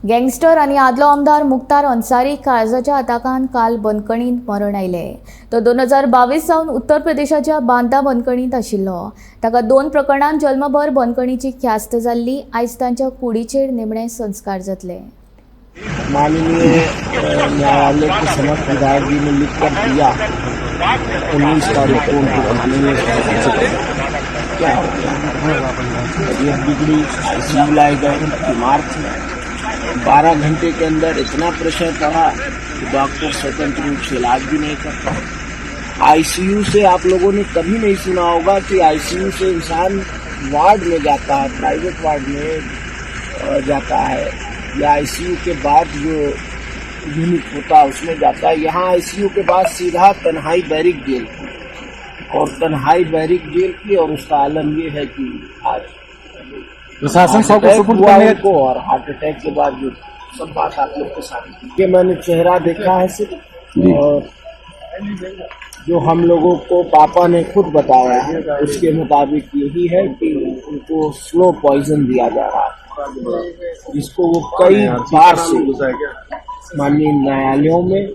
Gangster आणि आदलो आमदार मुख्तार अन्सारी काळजाच्या आताकान काल बंदखणींत मरण आयले। तो 2022 सावन उत्तर प्रदेशाच्या बांदा बंदखणींत आशिल्लो। ताका 2 प्रकरणांत जल्मभर बंदखणीची ख्यास्त जाल्ली। आयज तांच्या कुडीचेर निमणे संस्कार जातले। माननीय न्यायालय के समक्ष विधायक जी ने लिख कर दिया 19 तारीख को उनको माननीय क्या हो गया ये बिगड़ी आईसीयू लाए गए बीमार थे। 12 घंटे के अंदर इतना प्रेशर पड़ा कि डॉक्टर स्वतंत्र रूप से इलाज भी नहीं कर पाए। आईसीयू से आप लोगों ने कभी नहीं सुना होगा कि आईसीयू से इंसान वार्ड में जाता है, प्राइवेट वार्ड में जाता है या आईसीयू के बाद जो यूनिट होता है उसमें जाता है। यहाँ आईसीयू के बाद सीधा तन्हाई बैरिक जेल और तन्हाई बैरिक जेल की, और उसका आलम ये है कि आज प्रशासन को और हार्ट अटैक के बाद जो सब बात आप लोग के साथ ये मैंने चेहरा देखा है सिर्फ, और जो हम लोगों को पापा ने खुद बताया है उसके मुताबिक यही है कि उनको स्लो पॉइजन दिया जा रहा है, जिसको वो कई बार से माननीय न्यायालयों में,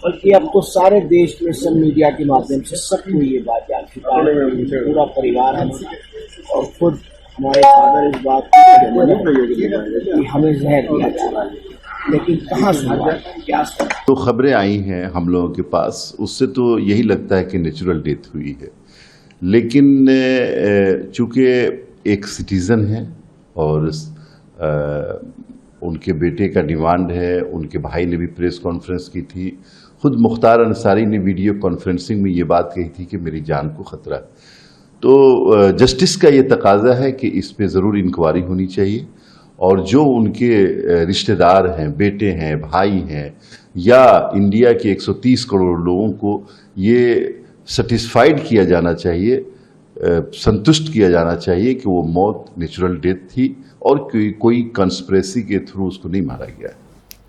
बल्कि अब तो सारे देश में सब मीडिया के माध्यम से सबको ये बात जान चुका है। पूरा परिवार है और खुद हमारे फादर इस बात कि हमें जहर दिया जा रहा है, लेकिन कहाँ से क्या तो खबरें आई हैं हम लोगों के पास, उससे तो यही लगता है कि नेचुरल डेथ हुई है। लेकिन चूंकि एक सिटीज़न है और उनके बेटे का डिमांड है, उनके भाई ने भी प्रेस कॉन्फ्रेंस की थी, खुद मुख्तार अंसारी ने वीडियो कॉन्फ्रेंसिंग में ये बात कही थी कि मेरी जान को खतरा है। तो जस्टिस का ये तकाजा है कि इस पे ज़रूर इंक्वायरी होनी चाहिए, और जो उनके रिश्तेदार हैं, बेटे हैं, भाई हैं, या इंडिया के 130 करोड़ लोगों को ये सेटिस्फाइड किया जाना चाहिए, संतुष्ट किया जाना चाहिए कि वो मौत नेचुरल डेथ थी और कोई कंस्पिरेसी के थ्रू उसको नहीं मारा गया है।